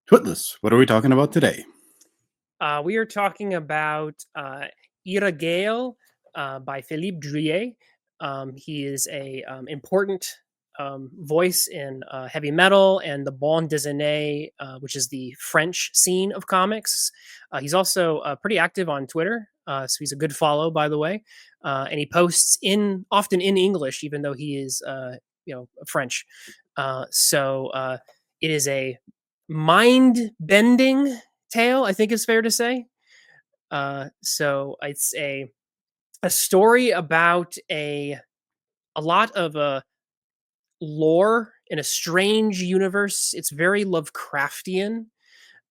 Twitless, what are we talking about today? We are talking about Yragael by Philippe Druillet. He is a important voice in heavy metal and the Bande dessinée, which is the French scene of comics. He's also pretty active on Twitter, so he's a good follow, by the way. And he posts often in English, even though he is French. So it is a mind bending tale, I think is fair to say. So it's a story about a lot of lore in a strange universe. It's very Lovecraftian.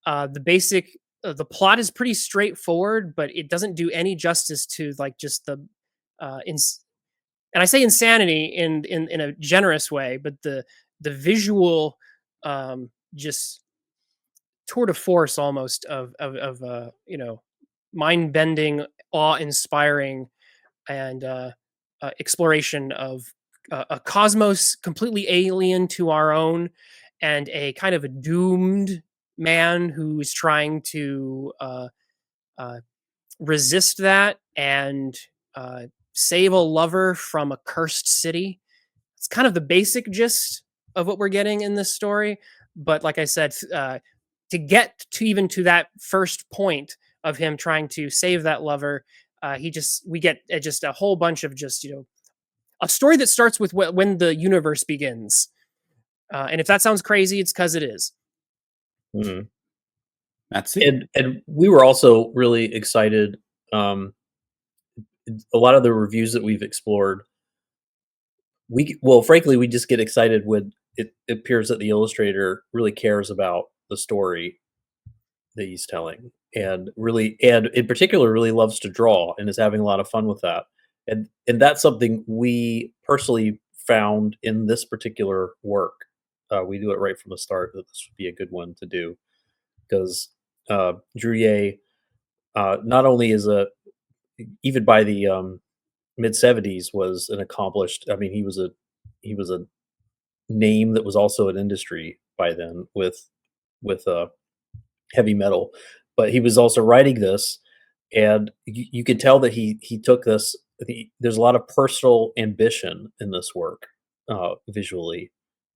The plot is pretty straightforward, but it doesn't do any justice to like just the and I say insanity in a generous way, but the visual just tour de force almost of mind bending, awe inspiring, and exploration of a cosmos completely alien to our own, and a kind of a doomed man who is trying to uh, resist that and save a lover from a cursed city. It's kind of the basic gist of what we're getting in this story. But like I said, to get to even to that first point of him trying to save that lover, we get just a whole bunch of just a story that starts with when the universe begins. And if that sounds crazy, it's because it is. Mhm. That's it. And we were also really excited. A lot of the reviews that we've explored, frankly, we just get excited when it appears that the illustrator really cares about the story that he's telling, and in particular, really loves to draw and is having a lot of fun with that. And that's something we personally found in this particular work. We do it right from the start that this would be a good one to do because Druillet not only is a even by the mid '70s was an accomplished. I mean, he was a name that was also an industry by then with heavy metal, but he was also writing this, and you could tell that he took this. There's a lot of personal ambition in this work, visually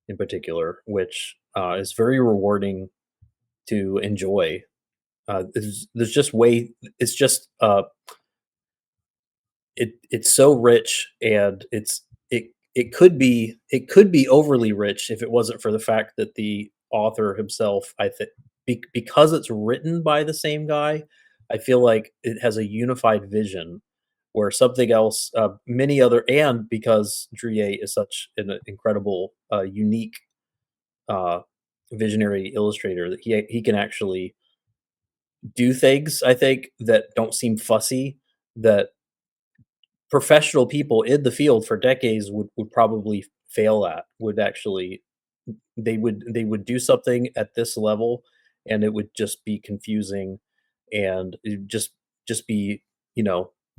in particular, which is very rewarding to enjoy. There's just way it's just it's so rich, and it could be overly rich if it wasn't for the fact that the author himself, I think, because it's written by the same guy, I feel like it has a unified vision where something else, many other, and because Druillet is such an incredible, unique, uh, visionary illustrator that he can actually do things, I think, that don't seem fussy, that professional people in the field for decades would probably fail at, would actually they would do something at this level, and it would just be confusing, and it just be,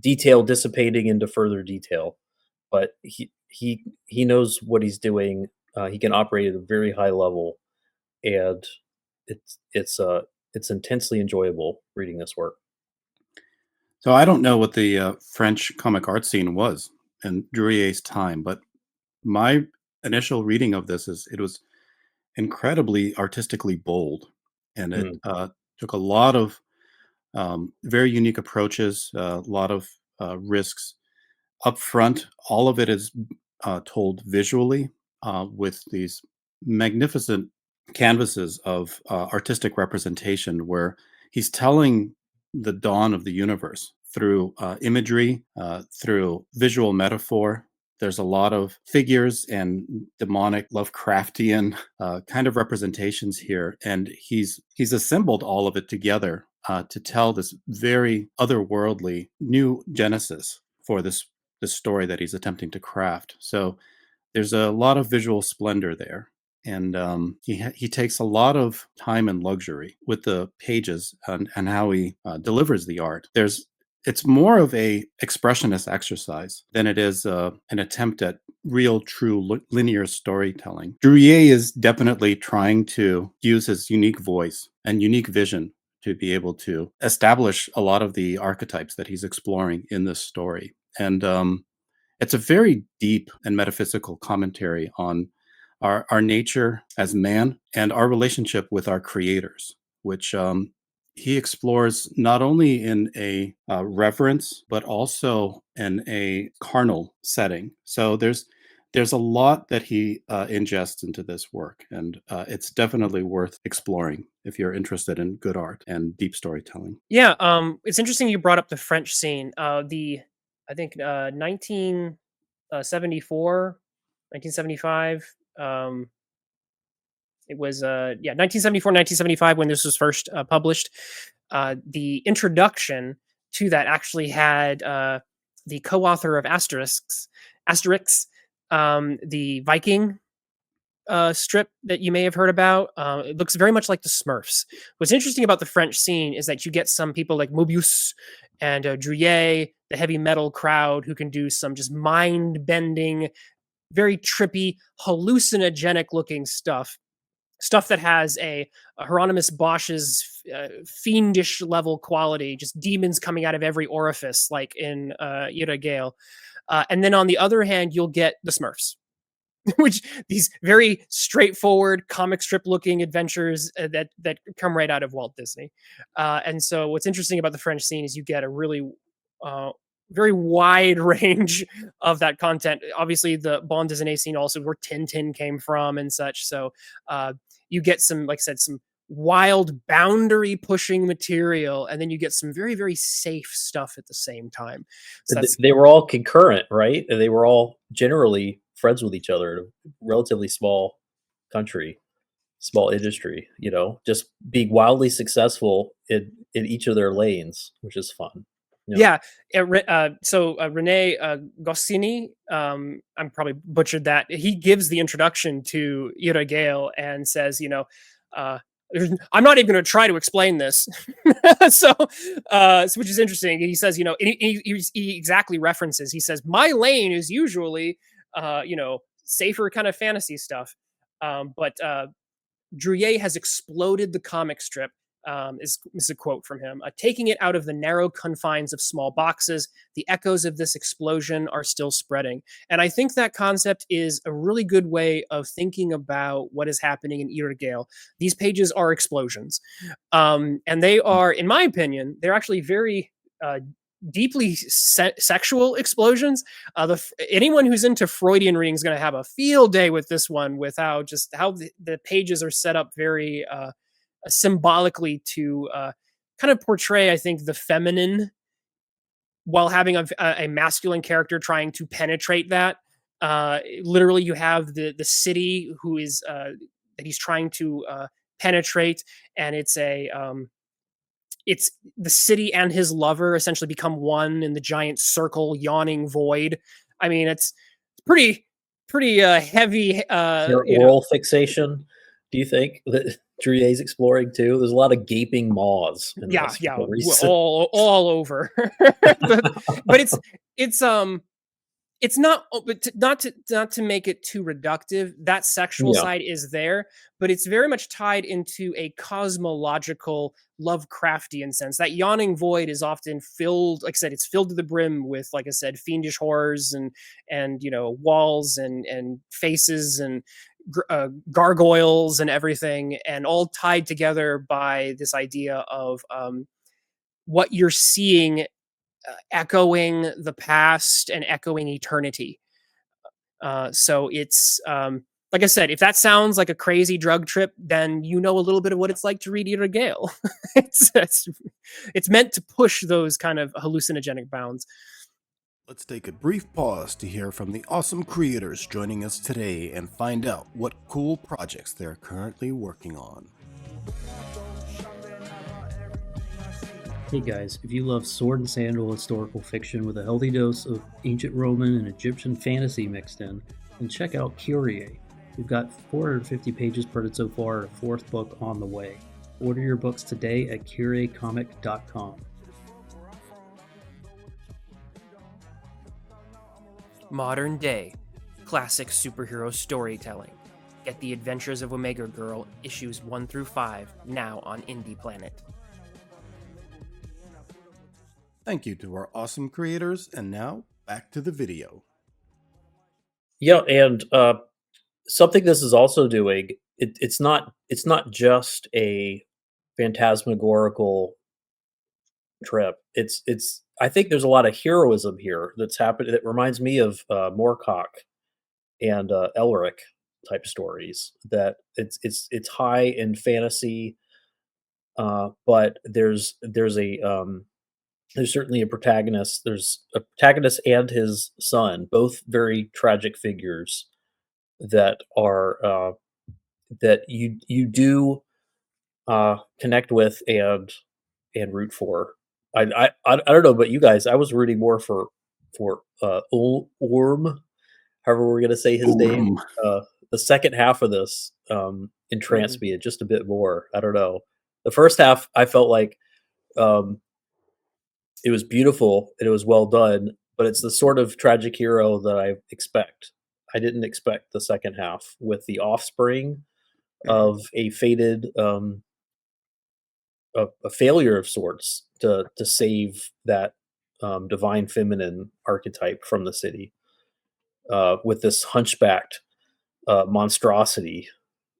detail dissipating into further detail. But he knows what he's doing. He can operate at a very high level, and it's intensely enjoyable reading this work. So I don't know what the French comic art scene was in Druillet's time, but my initial reading of this is it was incredibly artistically bold, and it Mm, took a lot of very unique approaches, a lot of risks up front. All of it is told visually with these magnificent canvases of artistic representation where he's telling the dawn of the universe through imagery, through visual metaphor. There's a lot of figures and demonic Lovecraftian kind of representations here, and he's assembled all of it together to tell this very otherworldly new genesis for this story that he's attempting to craft. So there's a lot of visual splendor there, and he takes a lot of time and luxury with the pages and how he delivers the art. There's it's more of a expressionist exercise than it is an attempt at real, true linear storytelling. Druillet is definitely trying to use his unique voice and unique vision to be able to establish a lot of the archetypes that he's exploring in this story. And it's a very deep and metaphysical commentary on our nature as man and our relationship with our creators, which he explores not only in a reverence but also in a carnal setting. So there's a lot that he ingests into this work, and it's definitely worth exploring if you're interested in good art and deep storytelling. Yeah, it's interesting you brought up the French scene. The I think 1974, 1975. It was 1974, 1975 when this was first published. The introduction to that actually had the co-author of Asterix, the Viking strip that you may have heard about. It looks very much like the Smurfs. What's interesting about the French scene is that you get some people like Mobius and Druillet, the heavy metal crowd, who can do some just mind bending, very trippy, hallucinogenic looking stuff that has a Hieronymus Bosch's fiendish level quality, just demons coming out of every orifice, like in Yragael. And then on the other hand, you'll get the Smurfs, which these very straightforward comic strip looking adventures that come right out of Walt Disney. And so what's interesting about the French scene is you get a really very wide range of that content. Obviously, the Bande dessinée scene also where Tintin came from and such. So you get some, like I said, some wild boundary pushing material, and then you get some very, very safe stuff at the same time. So that's They were all concurrent, right? They were all generally friends with each other in a relatively small country, small industry, just being wildly successful in each of their lanes, which is fun. Yeah. Rene Goscinny, I'm probably butchered that. He gives the introduction to Yragael and says, I'm not even going to try to explain this. Which is interesting. He says, he exactly references. He says, my lane is usually, safer kind of fantasy stuff. But Druillet has exploded the comic strip. Is a quote from him. Taking it out of the narrow confines of small boxes, the echoes of this explosion are still spreading. And I think that concept is a really good way of thinking about what is happening in Yragael. These pages are explosions. And they are, in my opinion, they're actually very deeply sexual explosions. Anyone who's into Freudian reading is going to have a field day with this one, without just how the pages are set up very symbolically to kind of portray, I think, the feminine while having a masculine character trying to penetrate that. Literally, you have the city who is that he's trying to penetrate, and it's the city and his lover essentially become one in the giant circle, yawning void. I mean, it's pretty heavy. Is there oral fixation? Do you think that Druillet's exploring too? There's a lot of gaping maws. In Yeah, this yeah, release. all over. but it's not, but not to make it too reductive. That sexual side is there, but it's very much tied into a cosmological Lovecraftian sense. That yawning void is often filled, like I said, it's filled to the brim with, like I said, fiendish horrors and walls and faces and gargoyles and everything, and all tied together by this idea of what you're seeing echoing the past and echoing eternity. So it's like I said, if that sounds like a crazy drug trip, then you know a little bit of what it's like to read Yragael. It's meant to push those kind of hallucinogenic bounds. Let's take a brief pause to hear from the awesome creators joining us today and find out what cool projects they're currently working on. Hey guys, if you love sword and sandal historical fiction with a healthy dose of ancient Roman and Egyptian fantasy mixed in, then check out Kyrie. We've got 450 pages printed so far, and a fourth book on the way. Order your books today at curiecomic.com. Modern day, classic superhero storytelling. Get The Adventures of Omega Girl, issues 1 through 5, now on Indie Planet. Thank you to our awesome creators, and now back to the video. Yeah, and something this is also doing, it's not just a phantasmagorical trip. It's I think there's a lot of heroism here that's happened that reminds me of Moorcock and Elric type stories. That it's high in fantasy, but there's certainly a protagonist. There's a protagonist and his son, both very tragic figures that are that you do connect with and root for. I don't know about you guys. I was rooting more for Orm, however we're gonna say his name. Boom. The second half of this Mhm. entranced me just a bit more. I don't know. The first half I felt like um, it was beautiful and it was well done, but it's the sort of tragic hero that I expect. I didn't expect the second half with the offspring of a fated a failure of sorts to save that divine feminine archetype from the city with this hunchbacked monstrosity,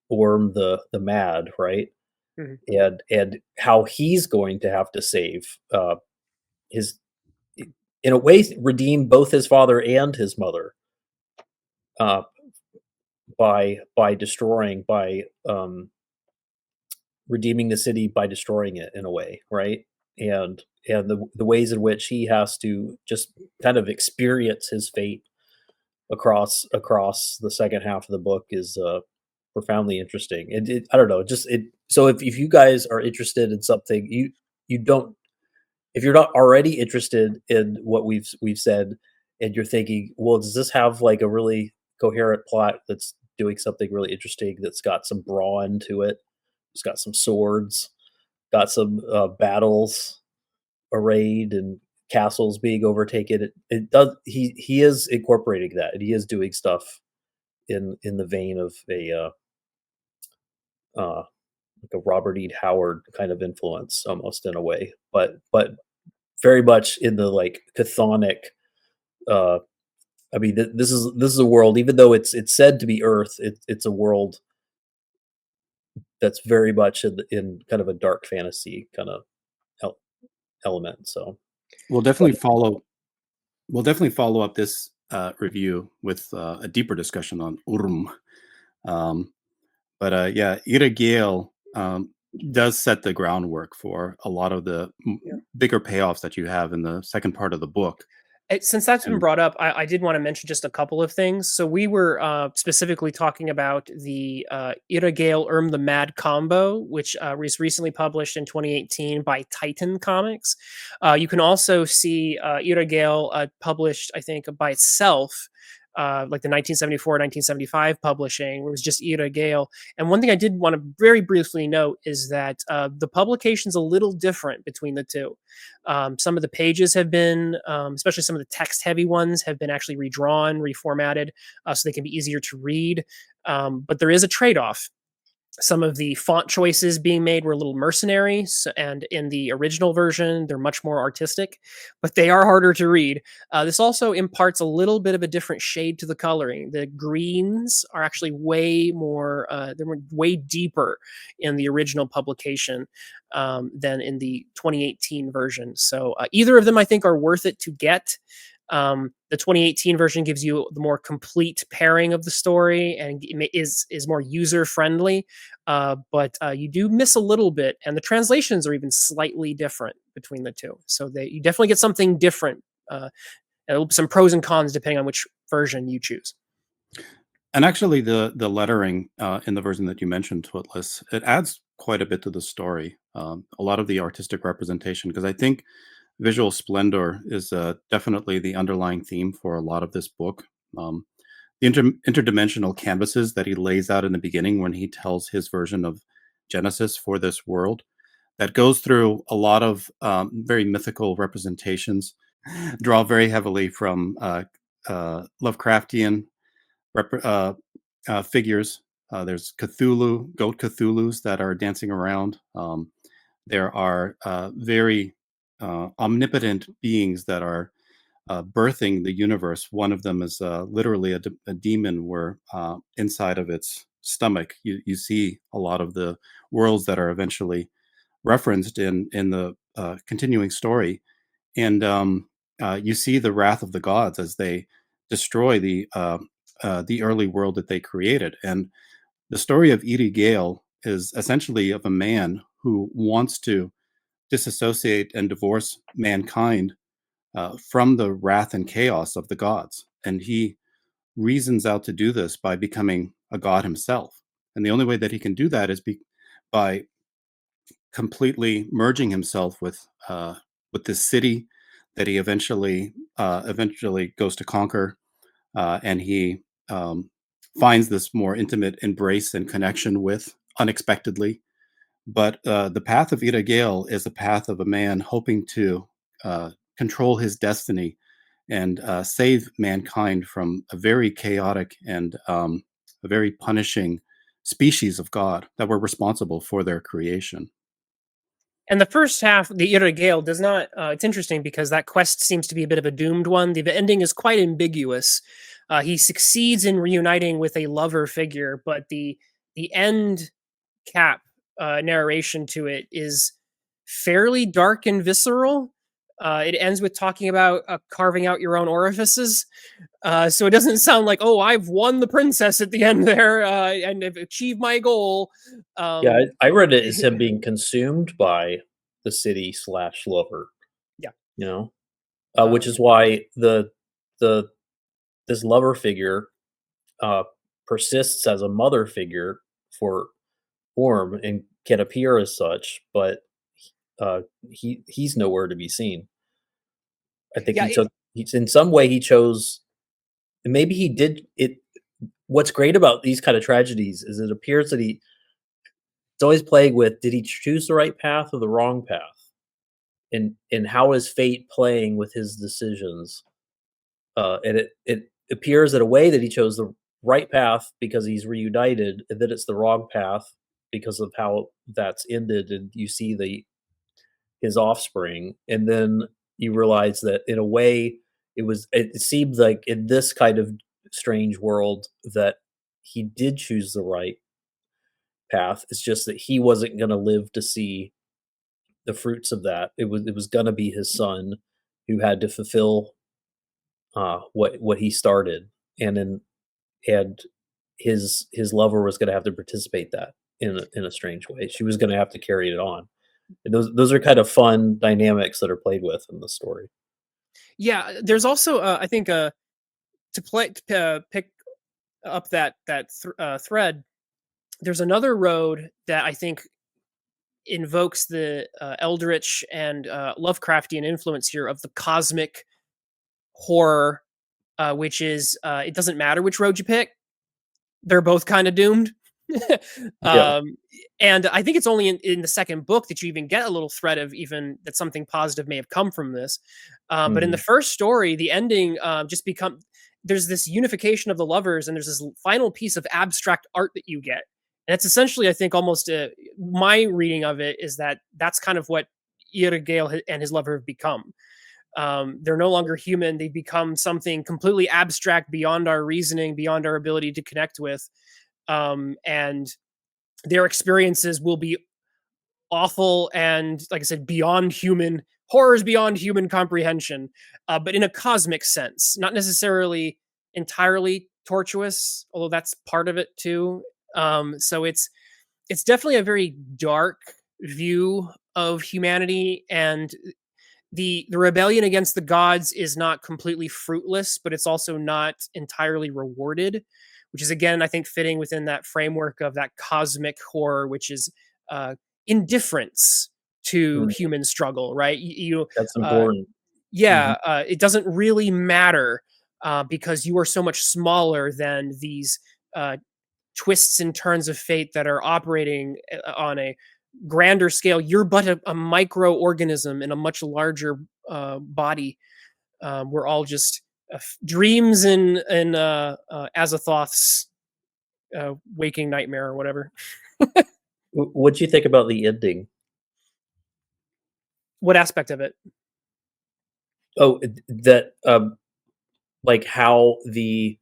Orm the Mad, right? Mhm. And how he's going to have to save his, in a way, redeem both his father and his mother uh, by destroying redeeming the city by destroying it in a way, right? And the ways in which he has to just kind of experience his fate across the second half of the book is profoundly interesting. I don't know, just it. So if you guys are interested in something, you don't, if you're not already interested in what we've said, and you're thinking, well, does this have like a really coherent plot that's doing something really interesting that's got some brawn to it? It's got some swords, got some battles arrayed and castles being overtaken. It does. He is incorporating that, and he is doing stuff in the vein of a like a Robert E. Howard kind of influence, almost in a way, but very much in the like chthonic. Uh, I mean, this is a world. Even though it's said to be Earth, it's a world that's very much in kind of a dark fantasy kind of el- element. So, We'll but definitely follow. We'll definitely follow up this review with a deeper discussion on Urm. Um, but yeah, Yragael does set the groundwork for a lot of the bigger payoffs that you have in the second part of the book. Since that's been And brought up, I did want to mention just a couple of things. So we were specifically talking about the Yragael the Mad combo, which was recently published in 2018 by Titan Comics. You can also see Yragael published, I think, by itself. Like the 1974 1975 publishing, where it was just Yragael. And one thing I did want to very briefly note is that the publication's a little different between the two. Some of the pages have been, especially some of the text heavy ones, have been actually redrawn, reformatted, so they can be easier to read. But there is a trade off. Some of the font choices being made were a little mercenary, and in the original version, they're much more artistic, but they are harder to read. This also imparts a little bit of a different shade to the coloring. The greens are actually way more, they're way deeper in the original publication than in the 2018 version. So either of them, I think, are worth it to get. The 2018 version gives you the more complete pairing of the story and is more user friendly, but you do miss a little bit, and the translations are even slightly different between the two. So you definitely get something different. Some pros and cons depending on which version you choose. and actually, the lettering in the version that you mentioned, Twitless, it adds quite a bit to the story. A lot of the artistic representation, because I think visual splendor is definitely the underlying theme for a lot of this book. Um, the interdimensional canvases that he lays out in the beginning when he tells his version of Genesis for this world, that goes through a lot of very mythical representations, draw very heavily from Lovecraftian figures. There's Cthulhu, goat Cthulhus that are dancing around. There are very omnipotent beings that are birthing the universe. One of them is literally a demon where inside of its stomach you see a lot of the worlds that are eventually referenced in the continuing story. And you see the wrath of the gods as they destroy the early world that they created. And the story of Yragael is essentially of a man who wants to disassociate and divorce mankind from the wrath and chaos of the gods. And he reasons out to do this by becoming a god himself. And the only way that he can do that is by completely merging himself with this city that he eventually goes to conquer, and he finds this more intimate embrace and connection with unexpectedly. But the path of Yragael is a path of a man hoping to control his destiny and save mankind from a very chaotic and a very punishing species of God that were responsible for their creation. And the first half, the Yragael, does not. It's interesting because that quest seems to be a bit of a doomed one. The ending is quite ambiguous. He succeeds in reuniting with a lover figure, but the end cap narration to it is fairly dark and visceral. It ends with talking about carving out your own orifices. So it doesn't sound like, oh, I've won the princess at the end there and have achieved my goal. Yeah, Um, I read it as him being consumed by the city slash lover, yeah. you know, which Um, is why the this lover figure uh, persists as a mother figure for Orm and can appear as such, but he's nowhere to be seen. I think yeah. he's in some way he chose, and maybe he did it. What's great about these kind of tragedies is it appears that it's always plagued with, did he choose the right path or the wrong path? And how is fate playing with his decisions? And it appears in a way that he chose the right path because he's reunited, and then it's the wrong path because of how that's ended, and you see the his offspring, and then you realize that in a way it seemed like in this kind of strange world that he did choose the right path. It's just that he wasn't going to live to see the fruits of that. It was going to be his son who had to fulfill what he started, and then and his lover was going to have to participate that in a strange way. She was going to have to carry it on. And those are kind of fun dynamics that are played with in the story. Yeah, there's also I think to pick up that thread. There's another road that I think invokes the eldritch and Lovecraftian influence here of the cosmic horror, which is it doesn't matter which road you pick; they're both kind of doomed. Yeah. um, and I think it's only in the second book that you even get a little thread of even that something positive may have come from this. But in the Mhm. first story, the ending just become there's this unification of the lovers, and there's this final piece of abstract art that you get. And it's essentially, I think, almost my reading of it is that that's kind of what Yragael and his lover have become. They're no longer human; they become something completely abstract, beyond our reasoning, beyond our ability to connect with, and their experiences will be awful and, like I said, beyond human horrors, beyond human comprehension, but in a cosmic sense, not necessarily entirely tortuous, although that's part of it too. So it's definitely a very dark view of humanity, and the rebellion against the gods is not completely fruitless, but it's also not entirely rewarded, which is again, I think, fitting within that framework of that cosmic horror, which is uh, indifference to Mhm. human struggle, right? That's Uh, important. Mhm. yeah, it doesn't really matter because you are so much smaller than these uh, twists and turns of fate that are operating on a grander scale. You're but a microorganism in a much larger body. We're all just dreams in Azathoth's waking nightmare or whatever. What'd you think about the ending? What aspect of it? Oh, that like how the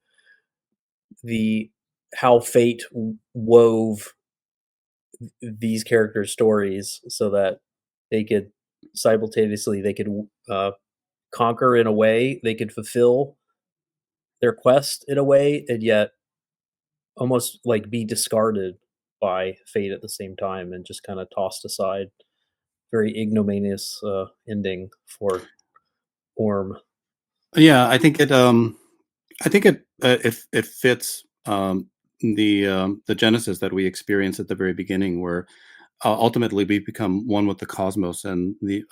how fate wove these characters' stories so that they could simultaneously they could conquer in a way, they could fulfill their quest in a way, and yet almost like be discarded by fate at the same time and just kind of tossed aside. Very ignominious ending for Orm. Yeah, I think it fits the genesis that we experience at the very beginning, where ultimately we become one with the cosmos and the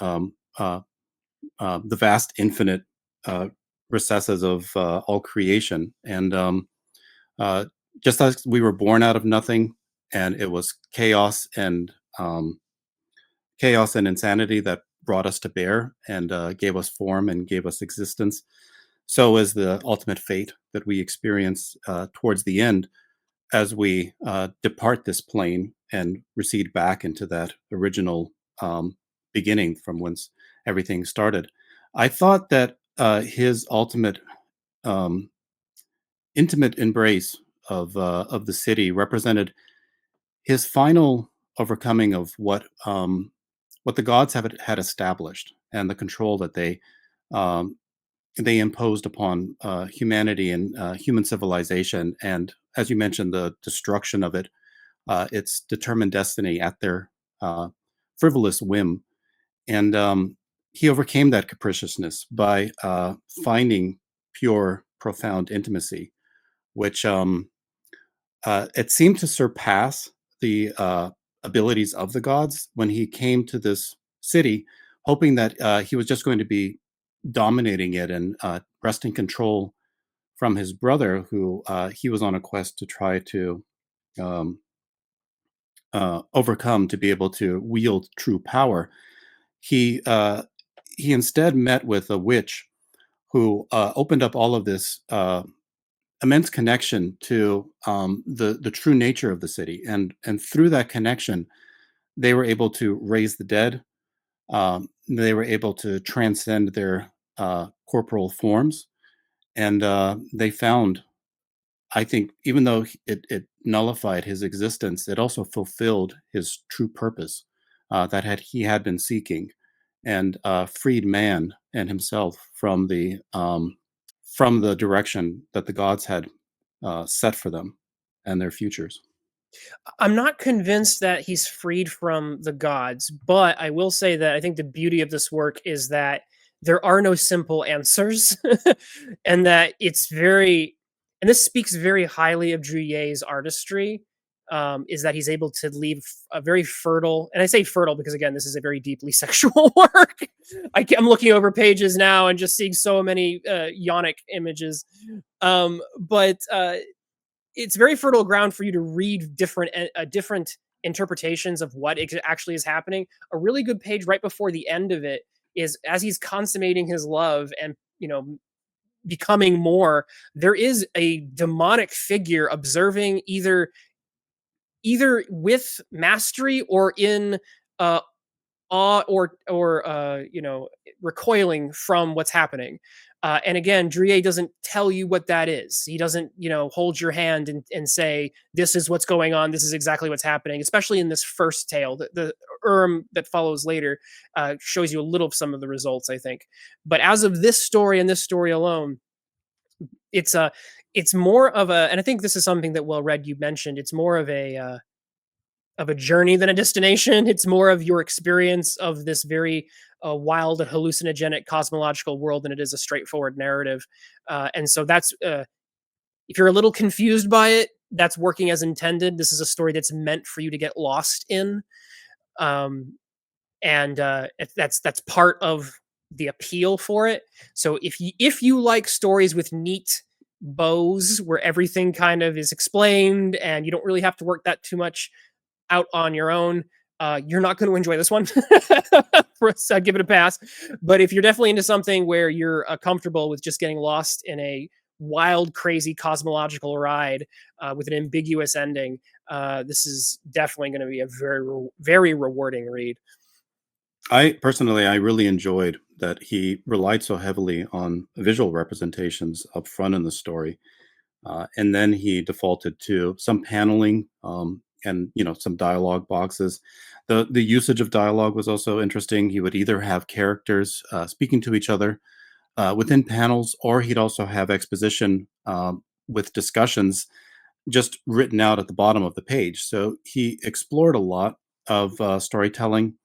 vast infinite uh, recesses of all creation. And uh, just as we were born out of nothing, and it was um, chaos and insanity that brought us to bear and gave us form and gave us existence. So is the ultimate fate that we experience towards the end as we depart this plane and recede back into that original beginning from whence everything started. I thought that his ultimate um, intimate embrace of the city represented his final overcoming of what the gods had established and the control that um, they imposed upon humanity and human civilization, and as you mentioned, the destruction of it, its determined destiny at their uh, frivolous whim. And he overcame that capriciousness by finding pure, profound intimacy, which it seemed to surpass the abilities of the gods when he came to this city, hoping that he was just going to be dominating it and wresting control from his brother, who he was on a quest to try to um, overcome to be able to wield true power. He uh, he instead met with a witch who opened up all of this immense connection to the true nature of the city, and through that connection, they were able to raise the dead. They were able to transcend their corporal forms, and they found, I think, even though it nullified his existence, it also fulfilled his true purpose that he had been seeking, and freed man and himself from the direction that the gods had set for them and their futures. I'm not convinced that he's freed from the gods, but I will say that I think the beauty of this work is that there are no simple answers, and that it's very, and this speaks very highly of Druillet's artistry. Is that he's able to leave a very fertile, and I say fertile because again, this is a very deeply sexual work. I'm looking over pages now and just seeing so many yonic images, but it's very fertile ground for you to read different interpretations of what actually is happening. A really good page right before the end of it is as he's consummating his love and becoming more. There is a demonic figure observing either with mastery or in uh, awe or recoiling from what's happening. And again, Druillet doesn't tell you what that is. He doesn't, hold your hand and say, this is what's going on. This is exactly what's happening, especially in this first tale. The that follows later shows you a little of some of the results, I think. But as of this story and this story alone, it's more of a, and I think this is something that Well Read you mentioned, it's more of a journey than a destination. It's more of your experience of this very wild and hallucinogenic cosmological world than it is a straightforward narrative. And so that's if you're a little confused by it, that's working as intended. This is a story that's meant for you to get lost in, and that's part of the appeal for it. So if you like stories with neat bows where everything kind of is explained and you don't really have to work that too much out on your own, you're not going to enjoy this one. I'd give it a pass. But if you're definitely into something where you're comfortable with just getting lost in a wild, crazy cosmological ride with an ambiguous ending, this is definitely going to be a very rewarding read. I personally, I really enjoyed that he relied so heavily on visual representations up front in the story, and then he defaulted to some paneling, and some dialogue boxes. The usage of dialogue was also interesting. He would either have characters speaking to each other within panels, or he'd also have exposition with discussions just written out at the bottom of the page. So he explored a lot of storytelling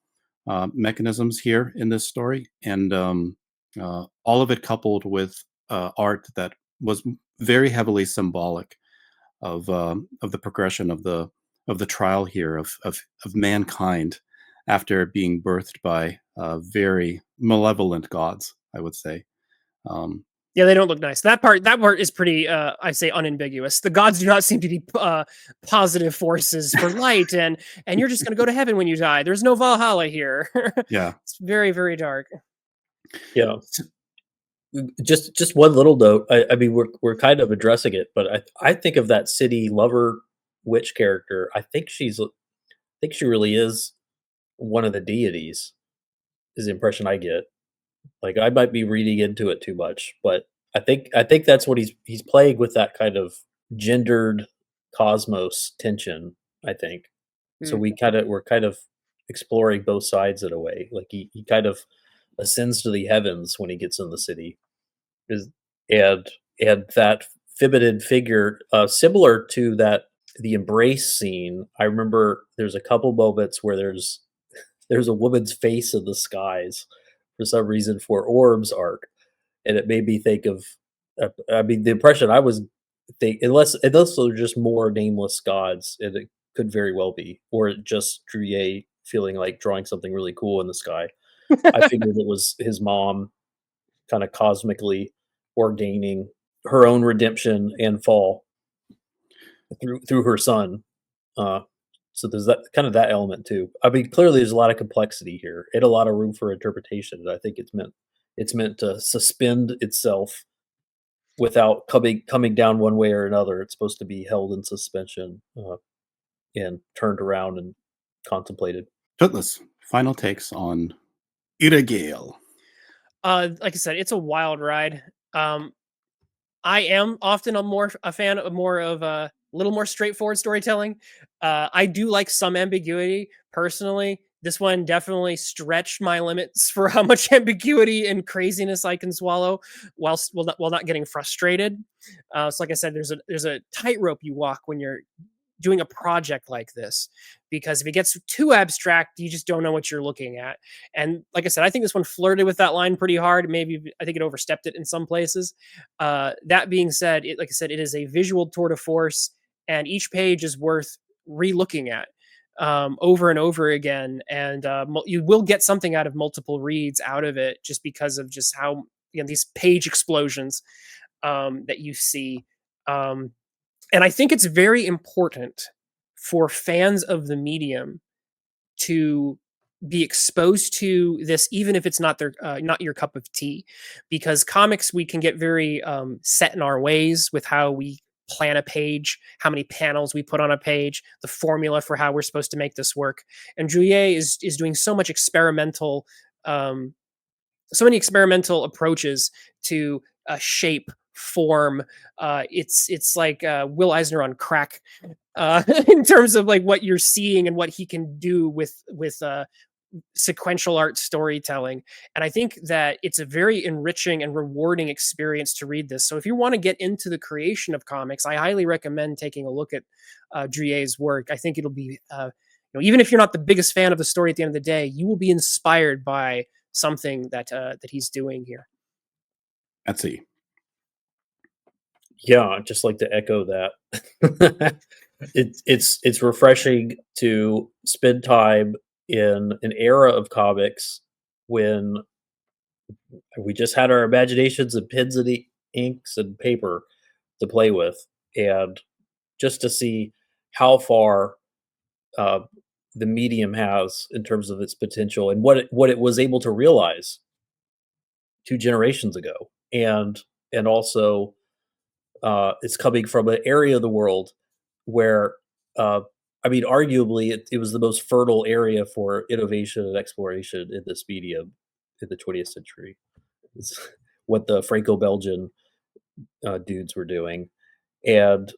mechanisms here in this story, and all of it coupled with art that was very heavily symbolic of the progression of the trial here of mankind after being birthed by very malevolent gods, I would say. Um, Yeah, they don't look nice. That part is pretty, I say, unambiguous. The gods do not seem to be positive forces for light, and you're just going to go to heaven when you die. There's no Valhalla here. yeah, It's very, very dark. Yeah. Just one little note. I mean, we're kind of addressing it, but I think of that city lover witch character. I think she really is one of the deities. Is the impression I get. Like I might be reading into it too much, but I think that's what he's playing with, that kind of gendered cosmos tension. I think so. Hmm. We're kind of exploring both sides in a way. Like he kind of ascends to the heavens when he gets in the city. Is and and that feminine figure, similar to the embrace scene. I remember there's a couple moments where there's a woman's face in the skies for some reason for Orb's arc, and it made me think of. I mean, the impression I was think unless they're just more nameless gods, and it could very well be, or just Druillet feeling like drawing something really cool in the sky. I figured it was his mom kind of cosmically ordaining her own redemption and fall through her son. Uh, so there's that kind of that element too. I mean, clearly there's a lot of complexity here and a lot of room for interpretation. And I think it's meant to suspend itself without coming down one way or another. It's supposed to be held in suspension and turned around and contemplated. Twitless, final takes on Yragael. Like I said, it's a wild ride. I am often a fan of more of a little more straightforward storytelling. I do like some ambiguity personally. This one definitely stretched my limits for how much ambiguity and craziness I can swallow while not getting frustrated. So, like I said, there's a tightrope you walk when you're doing a project like this, because if it gets too abstract, you just don't know what you're looking at. And like I said, I think this one flirted with that line pretty hard. Maybe I think it overstepped it in some places. That being said, like I said, it is a visual tour de force, and each page is worth re-looking at over and over again. And you will get something out of multiple reads out of it, just because of just how these page explosions that you see. And I think it's very important for fans of the medium to be exposed to this, even if it's not not your cup of tea, because comics, we can get very set in our ways with how we plan a page, how many panels we put on a page, the formula for how we're supposed to make this work. And Druillet is doing so many experimental approaches to shape, form. It's like Will Eisner on crack in terms of like what you're seeing and what he can do with sequential art storytelling. And I think that it's a very enriching and rewarding experience to read this. So if you want to get into the creation of comics, I highly recommend taking a look at Druillet's work. I think it'll be, even if you're not the biggest fan of the story at the end of the day, you will be inspired by something that he's doing here. Etsy. Yeah, I'd just like to echo that. It's refreshing to spend time in an era of comics when we just had our imaginations and pens and inks and paper to play with, and just to see how far uh, the medium has in terms of its potential and what it was able to realize 2 generations ago, and also it's coming from an area of the world where, uh, I mean, arguably, it was the most fertile area for innovation and exploration in this medium in the 20th century. It's what the Franco-Belgian dudes were doing, and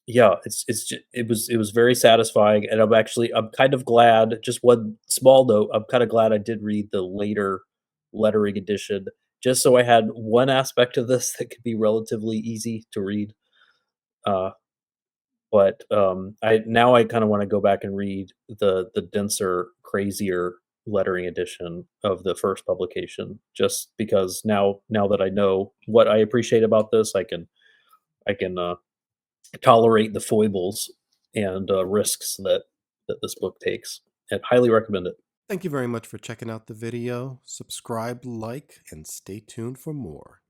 yeah, it was very satisfying, and I'm kind of glad. Just one small note: I'm kind of glad I did read the later lettering edition, just so I had one aspect of this that could be relatively easy to read. Uh, I kind of want to go back and read the denser, crazier lettering edition of the first publication, just because now that I know what I appreciate about this, I can tolerate the foibles and risks that this book takes. And highly recommend it. Thank you very much for checking out the video. Subscribe, like, and stay tuned for more.